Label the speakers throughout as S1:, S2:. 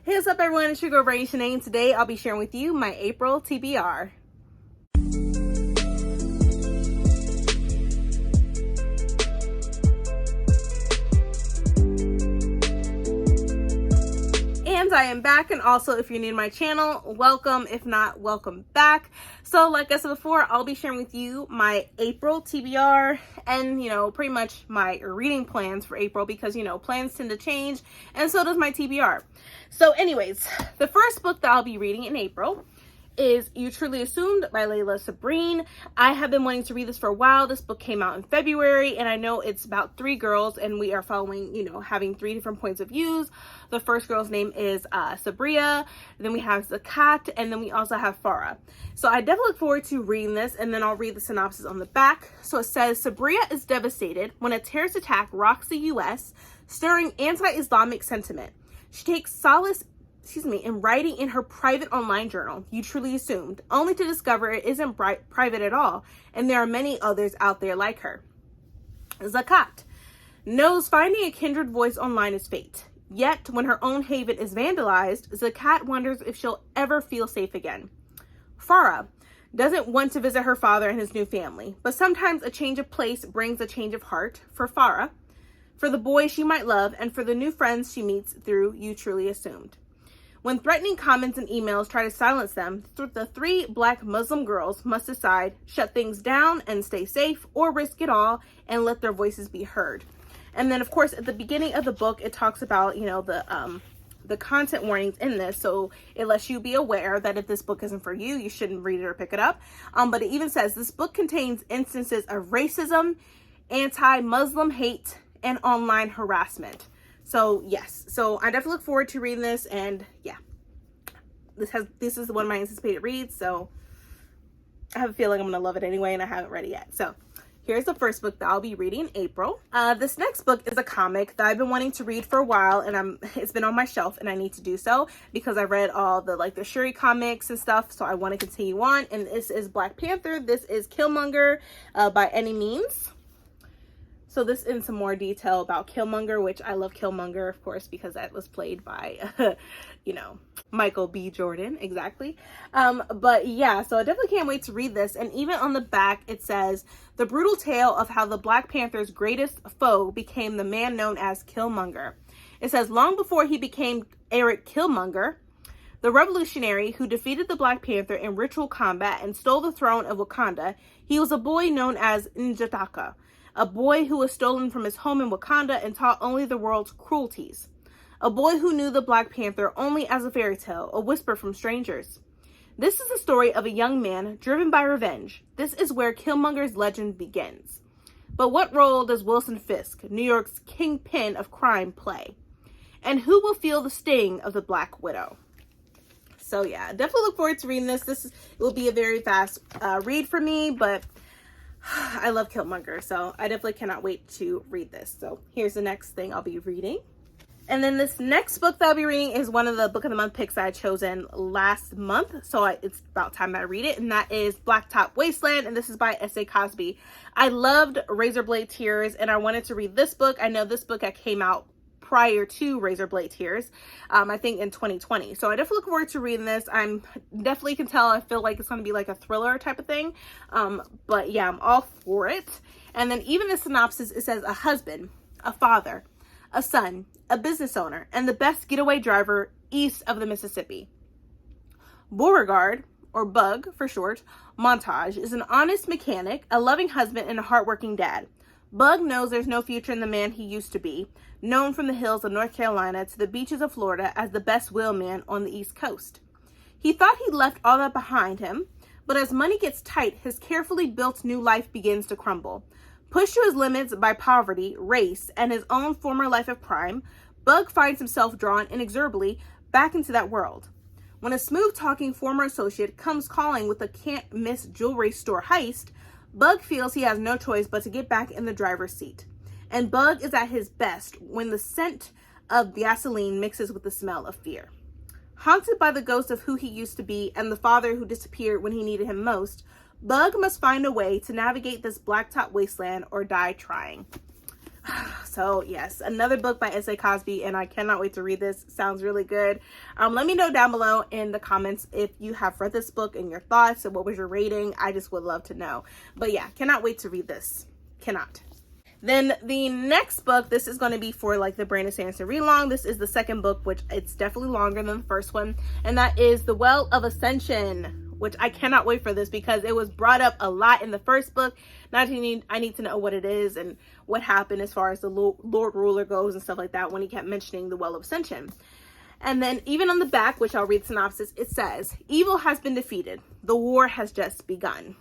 S1: Hey, what's up everyone, it's your girl Brady Shanae, and today I'll be sharing with you my April TBR. And I am back, and also if you're new to my channel, welcome. If not, welcome back. So like I said before, I'll be sharing with you my April TBR and pretty much my reading plans for April, because plans tend to change and so does my TBR. So anyways, the first book that I'll be reading in April is You Truly Assumed by Layla Sabrine. I have been wanting to read this for a while. This book came out in February, and I know it's about three girls, and we are following, having three different points of views. The first girl's name is Sabria, then we have Zakat, and then we also have Farah. So I definitely look forward to reading this, and then I'll read the synopsis on the back. So it says, Sabria is devastated when a terrorist attack rocks the U.S., stirring anti-Islamic sentiment. She takes solace in writing in her private online journal, You Truly Assumed, only to discover it isn't private at all, and there are many others out there like her. Zakat knows finding a kindred voice online is fate. Yet, when her own haven is vandalized, Zakat wonders if she'll ever feel safe again. Farah doesn't want to visit her father and his new family, but sometimes a change of place brings a change of heart for Farah, for the boy she might love, and for the new friends she meets through You Truly Assumed. When threatening comments and emails try to silence them, the three Black Muslim girls must decide, shut things down and stay safe, or risk it all and let their voices be heard. And then, of course, at the beginning of the book, it talks about, the content warnings in this. So it lets you be aware that if this book isn't for you, you shouldn't read it or pick it up. But it even says this book contains instances of racism, anti-Muslim hate, and online harassment. So yes, so I definitely look forward to reading this, and yeah, this is one of my anticipated reads, so I have a feeling I'm gonna love it anyway, and I haven't read it yet. So here's the first book that I'll be reading in April. This next book is a comic that I've been wanting to read for a while, and it's been on my shelf, and I need to do so because I read all the Shuri comics and stuff, so I want to continue on. And this is Black Panther. This is Killmonger by Any Means. So this in some more detail about Killmonger, which I love Killmonger, of course, because that was played by, Michael B. Jordan, exactly. But yeah, so I definitely can't wait to read this. And even on the back, it says, the brutal tale of how the Black Panther's greatest foe became the man known as Killmonger. It says, long before he became Eric Killmonger, the revolutionary who defeated the Black Panther in ritual combat and stole the throne of Wakanda, he was a boy known as N'Jataka, a boy who was stolen from his home in Wakanda and taught only the world's cruelties. A boy who knew the Black Panther only as a fairy tale, a whisper from strangers. This is the story of a young man driven by revenge. This is where Killmonger's legend begins. But what role does Wilson Fisk, New York's kingpin of crime, play? And who will feel the sting of the Black Widow? So yeah, definitely look forward to reading this. It will be a very fast read for me, but I love Killmonger, so I definitely cannot wait to read this. So here's the next thing I'll be reading. And then this next book that I'll be reading is one of the Book of the Month picks I had chosen last month, so it's about time I read it, and that is Blacktop Wasteland, and this is by S.A. Cosby. I loved Razorblade Tears, and I wanted to read this book. I know this book came out prior to Razorblade Tears, I think in 2020. So I definitely look forward to reading this. I'm definitely can tell I feel like it's going to be like a thriller type of thing. But yeah, I'm all for it. And then even the synopsis, it says a husband, a father, a son, a business owner, and the best getaway driver east of the Mississippi. Beauregard, or Bug for short, Montage is an honest mechanic, a loving husband, and a hardworking dad. Bug knows there's no future in the man he used to be, known from the hills of North Carolina to the beaches of Florida as the best wheelman on the East Coast. He thought he'd left all that behind him, but as money gets tight, his carefully built new life begins to crumble. Pushed to his limits by poverty, race, and his own former life of crime, Bug finds himself drawn inexorably back into that world. When a smooth-talking former associate comes calling with a can't-miss jewelry store heist, Bug feels he has no choice but to get back in the driver's seat. And Bug is at his best when the scent of gasoline mixes with the smell of fear. Haunted by the ghost of who he used to be and the father who disappeared when he needed him most, Bug must find a way to navigate this blacktop wasteland or die trying. So yes, another book by S.A. Cosby, and I cannot wait to read this. Sounds really good. Let me know down below in the comments if you have read this book and your thoughts and what was your rating. I just would love to know. But yeah, cannot wait to read this. Cannot. Then the next book, this is going to be for like the Brandon Sanderson read along. This is the second book, which it's definitely longer than the first one, and that is The Well of Ascension, which I cannot wait for this because it was brought up a lot in the first book. Now I need to know what it is and what happened as far as the Lord Ruler goes and stuff like that when he kept mentioning the Well of Ascension. And then even on the back, which I'll read the synopsis, it says, "Evil has been defeated. The war has just begun.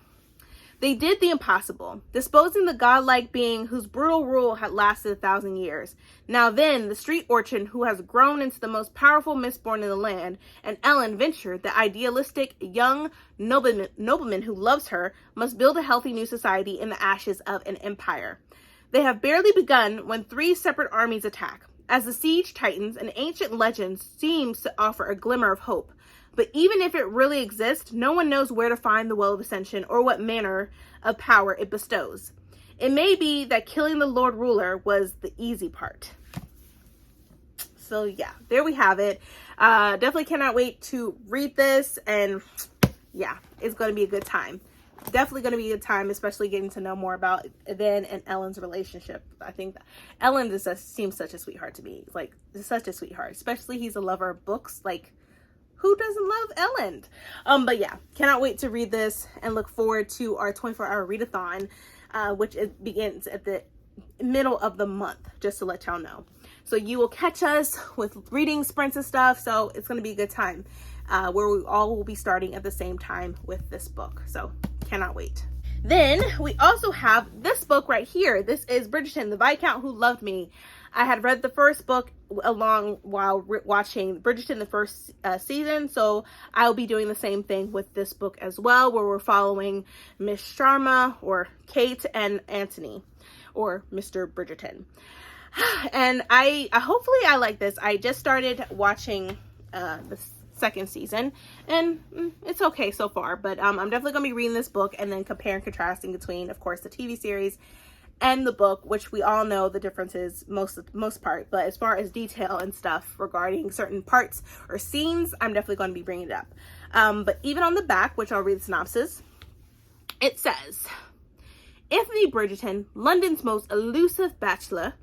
S1: They did the impossible, disposing the godlike being whose brutal rule had lasted 1,000 years. Now then, the street urchin who has grown into the most powerful mistborn in the land, and Ellen Venture, the idealistic young nobleman who loves her, must build a healthy new society in the ashes of an empire. They have barely begun when 3 separate armies attack. As the siege tightens, an ancient legend seems to offer a glimmer of hope. But even if it really exists, no one knows where to find the Well of Ascension or what manner of power it bestows. It may be that killing the Lord Ruler was the easy part." So yeah, there we have it. Definitely cannot wait to read this, and yeah, it's going to be a good time. Definitely going to be a good time, especially getting to know more about Ben and Ellen's relationship. I think that Ellen just seems such a sweetheart to me. Like, such a sweetheart, especially he's a lover of books. Like, who doesn't love Ellen? But yeah, cannot wait to read this and look forward to our 24-hour readathon, which begins at the middle of the month, just to let y'all know. So you will catch us with reading sprints and stuff. So it's going to be a good time where we all will be starting at the same time with this book. So cannot wait. Then we also have this book right here. This is Bridgerton, the Viscount Who Loved Me. I had read the first book along while watching Bridgerton, the first season, so I'll be doing the same thing with this book as well, where we're following Miss Sharma, or Kate, and Anthony, or Mr. Bridgerton. And I hopefully I like this. I just started watching the second season, and it's okay so far, but I'm definitely gonna be reading this book and then compare and contrasting between, of course, the TV series and the book, which we all know the differences most part, but as far as detail and stuff regarding certain parts or scenes, I'm definitely going to be bringing it up. But even on the back, which I'll read the synopsis, it says, "Anthony Bridgerton, London's most elusive bachelor,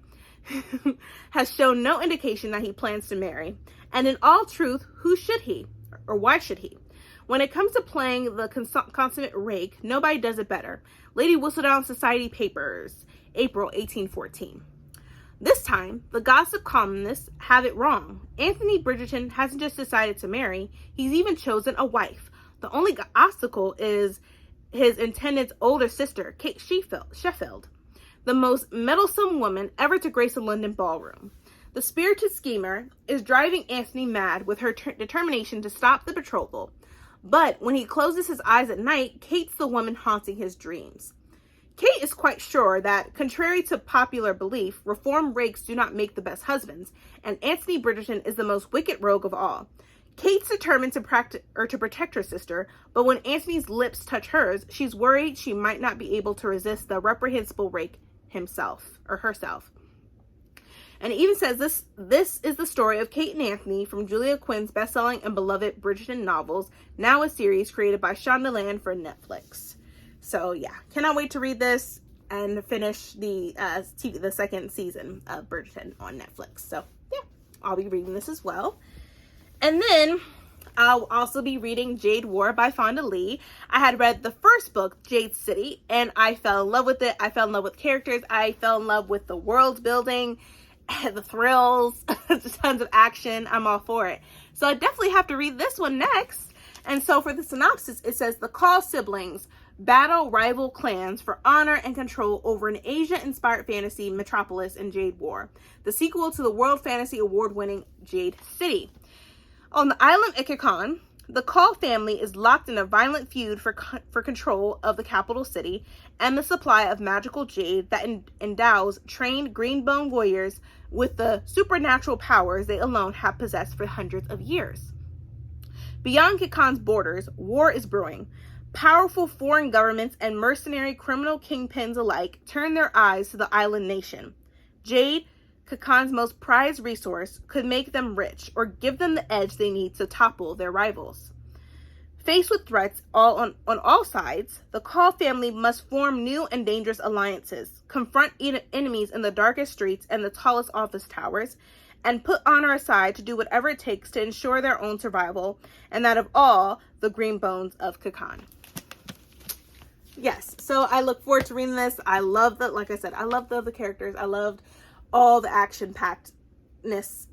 S1: has shown no indication that he plans to marry. And in all truth, who should he? Or why should he? When it comes to playing the consummate rake, nobody does it better. Lady Whistledown Society Papers, April 1814. This time, the gossip columnists have it wrong. Anthony Bridgerton hasn't just decided to marry, he's even chosen a wife. The only obstacle is his intended's older sister, Kate Sheffield, the most meddlesome woman ever to grace a London ballroom. The spirited schemer is driving Anthony mad with her determination to stop the betrothal. But when he closes his eyes at night, Kate's the woman haunting his dreams. Kate is quite sure that, contrary to popular belief, reformed rakes do not make the best husbands, and Anthony Bridgerton is the most wicked rogue of all. Kate's determined to protect her sister, but when Anthony's lips touch hers, she's worried she might not be able to resist the reprehensible rake himself, or herself. And it even says this is the story of Kate and Anthony from Julia Quinn's best-selling and beloved Bridgerton novels, now a series created by Shonda Land for Netflix. So yeah, cannot wait to read this and finish the second season of Bridgerton on Netflix. So yeah, I'll be reading this as well. And then I'll also be reading Jade War by Fonda Lee. I had read the first book, Jade City, and I fell in love with it. I fell in love with characters. I fell in love with the world building, the thrills, tons of action. I'm all for it. So I definitely have to read this one next. And so for the synopsis, it says, the Call siblings battle rival clans for honor and control over an Asia-inspired fantasy metropolis in Jade War, the sequel to the World Fantasy Award-winning Jade City. On the island Ikikon, the Call family is locked in a violent feud for control of the capital city and the supply of magical jade that endows trained greenbone warriors with the supernatural powers they alone have possessed for hundreds of years. Beyond Kikon's borders, war is brewing. Powerful foreign governments and mercenary criminal kingpins alike turn their eyes to the island nation. Jade, Kakan's most prized resource, could make them rich or give them the edge they need to topple their rivals. Faced with threats on all sides, the Call family must form new and dangerous alliances, confront enemies in the darkest streets and the tallest office towers, and put honor aside to do whatever it takes to ensure their own survival and that of all the green bones of Kakan. Yes, so I look forward to reading this. I love like I said, I love the characters. I loved all the action-packedness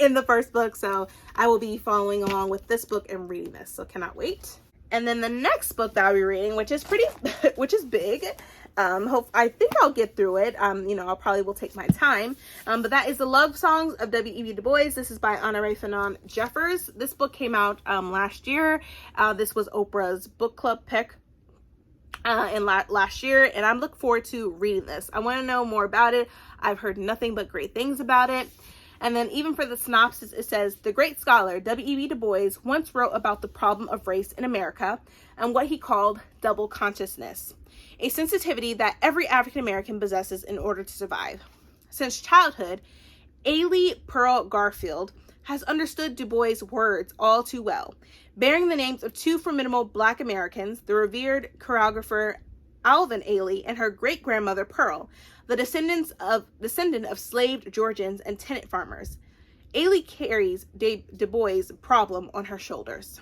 S1: in the first book, so I will be following along with this book and reading this, so cannot wait. And then the next book that I'll be reading, which is big, I think I'll get through it. I probably will take my time, but that is The Love Songs of W.E.B. Du Bois. This is by Honoré Fanon Jeffers. This book came out last year. This was Oprah's book club pick last year, and I'm looking forward to reading this. I want to know more about it. I've heard nothing but great things about it. And then even for the synopsis, it says, the great scholar W.E.B. Du Bois once wrote about the problem of race in America and what he called double consciousness, a sensitivity that every African American possesses in order to survive. Since childhood, Ailey Pearl Garfield has understood Du Bois' words all too well, bearing the names of two formidable Black Americans, the revered choreographer Alvin Ailey and her great-grandmother Pearl, the descendant of slaved Georgians and tenant farmers. Ailey carries Du Bois' problem on her shoulders.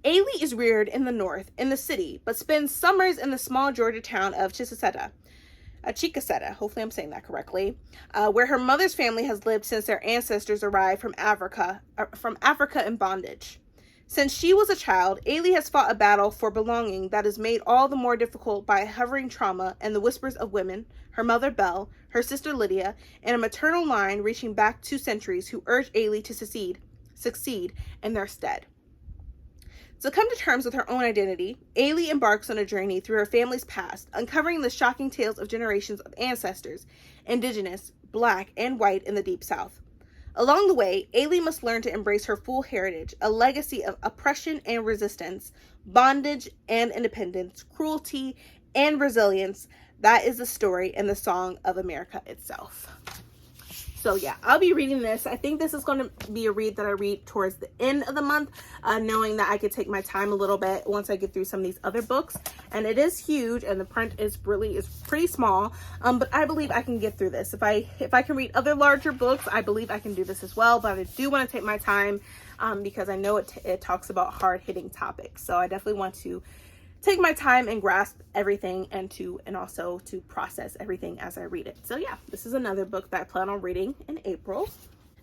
S1: Ailey is reared in the North, in the city, but spends summers in the small Georgia town of Chickasetta, hopefully I'm saying that correctly, where her mother's family has lived since their ancestors arrived from Africa in bondage. Since she was a child, Ailey has fought a battle for belonging that is made all the more difficult by hovering trauma and the whispers of women, her mother Belle, her sister Lydia, and a maternal line reaching back 2 centuries who urged Ailey to succeed in their stead. To come to terms with her own identity, Ailey embarks on a journey through her family's past, uncovering the shocking tales of generations of ancestors, indigenous, Black, and white in the Deep South. Along the way, Ailey must learn to embrace her full heritage, a legacy of oppression and resistance, bondage and independence, cruelty and resilience. That is the story and the song of America itself. So yeah, I'll be reading this. I think this is going to be a read that I read towards the end of the month, knowing that I could take my time a little bit once I get through some of these other books. And it is huge, and the print is pretty small, but I believe I can get through this. If I can read other larger books, I believe I can do this as well. But I do want to take my time because I know it talks about hard-hitting topics. So I definitely want to take my time and grasp everything and also to process everything as I read it. So yeah, this is another book that I plan on reading in April.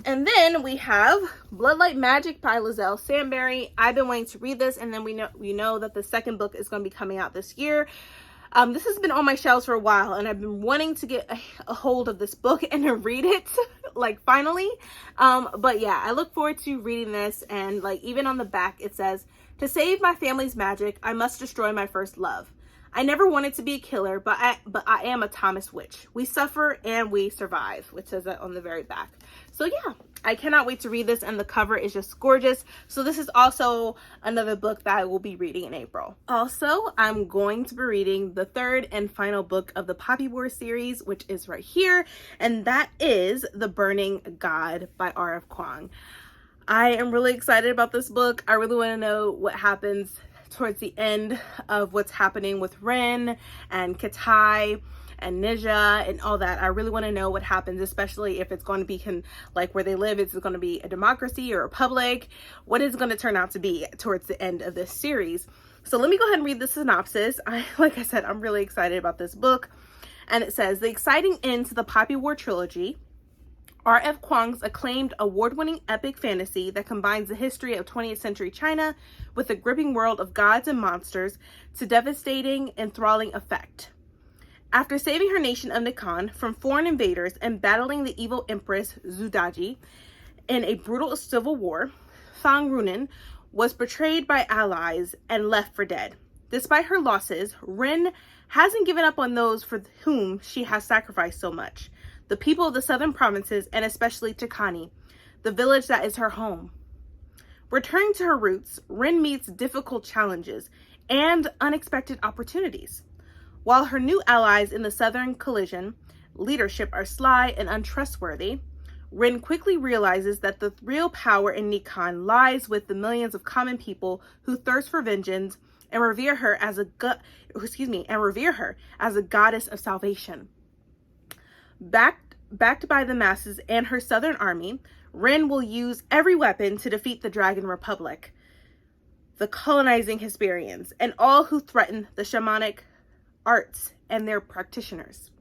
S1: And then we have Bloodlight Magic by Lizelle Samberry. I've been waiting to read this, and then we know that the second book is going to be coming out this year. This has been on my shelves for a while, and I've been wanting to get a hold of this book and to read it, like, finally. But yeah, I look forward to reading this, and like, even on the back it says, to save my family's magic, I must destroy my first love. I never wanted to be a killer, but I am a Thomas witch. We suffer and we survive, which says that on the very back. So yeah, I cannot wait to read this, and the cover is just gorgeous. So this is also another book that I will be reading in April. Also, I'm going to be reading the third and final book of the Poppy War series, which is right here, and that is The Burning God by R.F. Kuang. I am really excited about this book. I really want to know what happens towards the end of what's happening with Ren and Katai and Nija and all that. I really want to know what happens, especially if it's going to be like where they live. Is it going to be a democracy or a republic? What is it going to turn out to be towards the end of this series? So let me go ahead and read the synopsis. Like I said, I'm really excited about this book. And it says, the exciting end to the Poppy War trilogy, R.F. Kuang's acclaimed award-winning epic fantasy that combines the history of 20th century China with the gripping world of gods and monsters to devastating, enthralling effect. After saving her nation of Nikan from foreign invaders and battling the evil Empress Zhu Daji in a brutal civil war, Fang Runan was betrayed by allies and left for dead. Despite her losses, Ren hasn't given up on those for whom she has sacrificed so much. The people of the southern provinces, and especially Takani, the village that is her home. Returning to her roots, Ren meets difficult challenges and unexpected opportunities. While her new allies in the southern coalition leadership are sly and untrustworthy, Rin quickly realizes that the real power in Nikan lies with the millions of common people who thirst for vengeance and revere her as a goddess of salvation. Backed by the masses and her southern army, Rin will use every weapon to defeat the Dragon Republic, the colonizing Hesperians, and all who threaten the shamanic arts and their practitioners.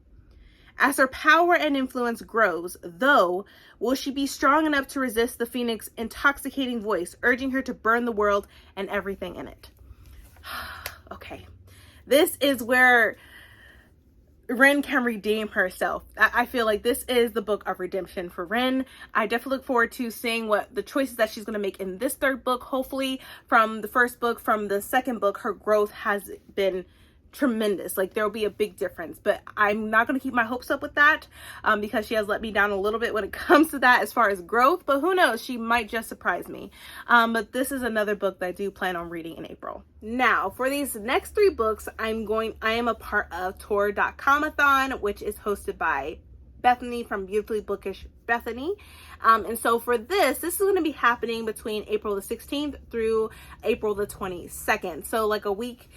S1: As her power and influence grows, though, will she be strong enough to resist the Phoenix's intoxicating voice, urging her to burn the world and everything in it? Okay. This is where Rin can redeem herself. I feel like this is the book of redemption for Rin. I definitely look forward to seeing what the choices that she's going to make in this third book. Hopefully from the first book, from the second book, her growth has been tremendous. Like, there'll be a big difference, but I'm not going to keep my hopes up with that because she has let me down a little bit when it comes to that as far as growth, but who knows, she might just surprise me. But this is another book that I do plan on reading in April. Now for these next 3 books, I am a part of Tour.comathon, which is hosted by Bethany from Beautifully Bookish Bethany. And so for this is going to be happening between April the 16th through April the 22nd. So like a week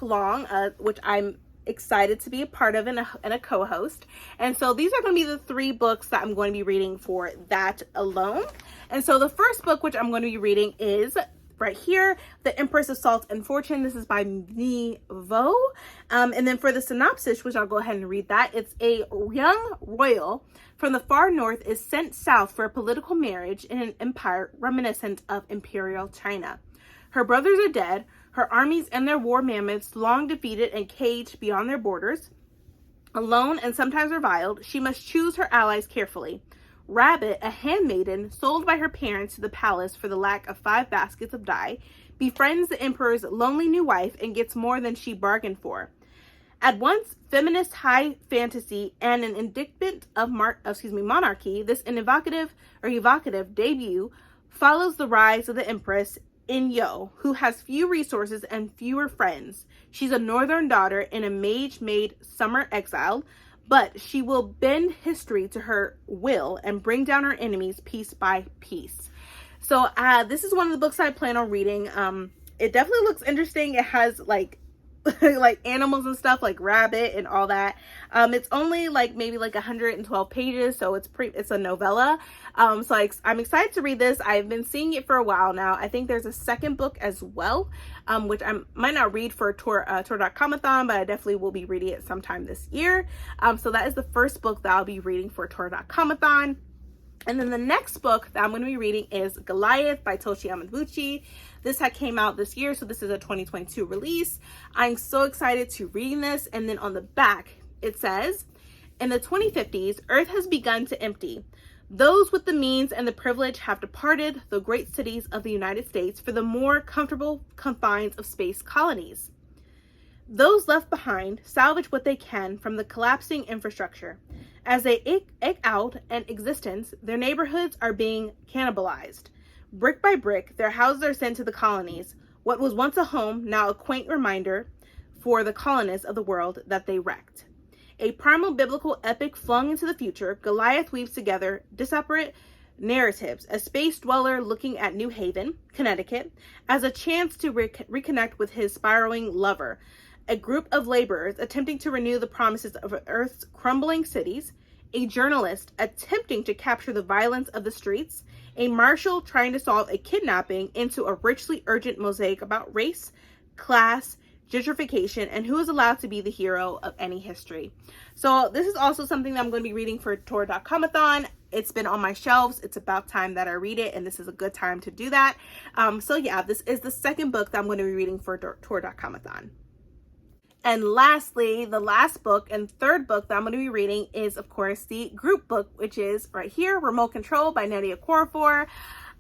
S1: long, which I'm excited to be a part of and a co-host. And so these are going to be the 3 books that I'm going to be reading for that alone. And so the first book, which I'm going to be reading, is right here, The Empress of Salt and Fortune. This is by Mi Vo. And then for the synopsis, which I'll go ahead and read that, it's a young royal from the far north is sent south for a political marriage in an empire reminiscent of Imperial China. Her brothers are dead, her armies and their war mammoths long defeated and caged beyond their borders. Alone and sometimes reviled, she must choose her allies carefully. Rabbit, a handmaiden sold by her parents to the palace for the lack of 5 baskets of dye, befriends the emperor's lonely new wife and gets more than she bargained for. At once feminist high fantasy and an indictment of monarchy, this evocative debut follows the rise of the Empress Inyo, who has few resources and fewer friends. She's a northern daughter in a mage-made summer exile, but she will bend history to her will and bring down her enemies piece by piece. So this is one of the books I plan on reading. It definitely looks interesting. It has like animals and stuff, like rabbit and all that. It's only maybe 112 pages, so it's a novella. So I'm excited to read this. I've been seeing it for a while now. I think there's a second book as well, which I might not read for Tour.comathon, but I definitely will be reading it sometime this year. So that is the first book that I'll be reading for Tour.comathon. And then the next book that I'm going to be reading is Goliath by Toshi Yamaguchi. This had came out this year, so this is a 2022 release. I'm so excited to read this. And then on the back, it says, in the 2050s, Earth has begun to empty. Those with the means and the privilege have departed the great cities of the United States for the more comfortable confines of space colonies. Those left behind salvage what they can from the collapsing infrastructure. As they eke out an existence, their neighborhoods are being cannibalized. Brick by brick, their houses are sent to the colonies. What was once a home, now a quaint reminder for the colonists of the world that they wrecked. A primal biblical epic flung into the future, Goliath weaves together disparate narratives. A space dweller looking at New Haven, Connecticut, as a chance to reconnect with his spiraling lover. A group of laborers attempting to renew the promises of Earth's crumbling cities, a journalist attempting to capture the violence of the streets, a marshal trying to solve a kidnapping into a richly urgent mosaic about race, class, gentrification, and who is allowed to be the hero of any history. So this is also something that I'm going to be reading for Tour.comathon. It's been on my shelves. It's about time that I read it, and this is a good time to do that. So yeah, this is the second book that I'm going to be reading for Tour.comathon. And lastly, the last book and third book that I'm going to be reading is, of course, the group book, which is right here, Remote Control by Nnedi Okorafor.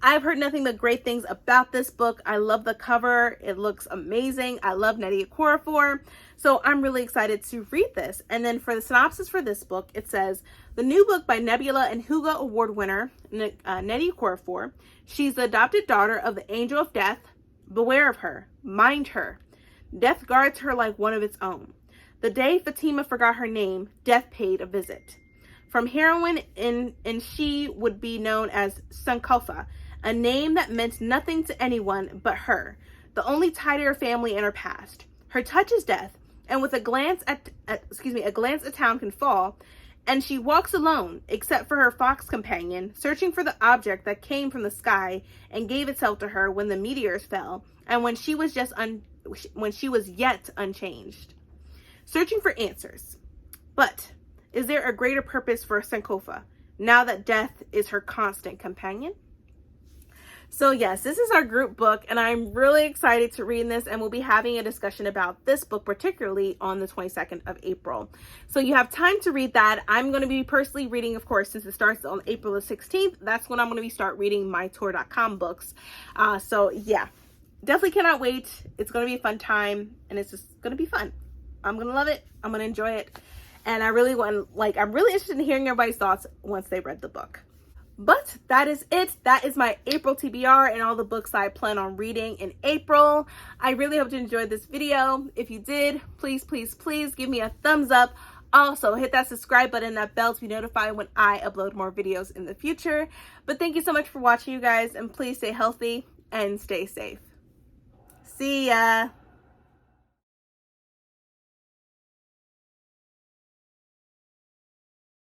S1: I've heard nothing but great things about this book. I love the cover. It looks amazing. I love Nnedi Okorafor. So I'm really excited to read this. And then for the synopsis for this book, it says, the new book by Nebula and Hugo Award winner Nnedi Okorafor. She's the adopted daughter of the Angel of Death. Beware of her. Mind her. Death guards her like one of its own. The day Fatima forgot her name, death paid a visit. From heroin in she would be known as Sankofa, a name that meant nothing to anyone but her, the only tie to her family and her past. Her touch is death, and with a glance a glance a town can fall, and she walks alone, except for her fox companion, searching for the object that came from the sky and gave itself to her when the meteors fell, and when she was yet unchanged. Searching for answers. But is there a greater purpose for Sankofa, now that death is her constant companion? So yes, this is our group book, and I'm really excited to read this, and we'll be having a discussion about this book, particularly on the 22nd of April. So you have time to read that. I'm going to be personally reading, of course, since it starts on April the 16th. That's when I'm going to start reading my tour.com books. So yeah, definitely cannot wait. It's going to be a fun time, and it's just going to be fun. I'm going to love it. I'm going to enjoy it. And I'm really interested in hearing everybody's thoughts once they read the book. But that is it. That is my April TBR and all the books I plan on reading in April. I really hope you enjoyed this video. If you did, please, please, please give me a thumbs up. Also, hit that subscribe button and that bell to be notified when I upload more videos in the future. But thank you so much for watching, you guys, and please stay healthy and stay safe. See ya.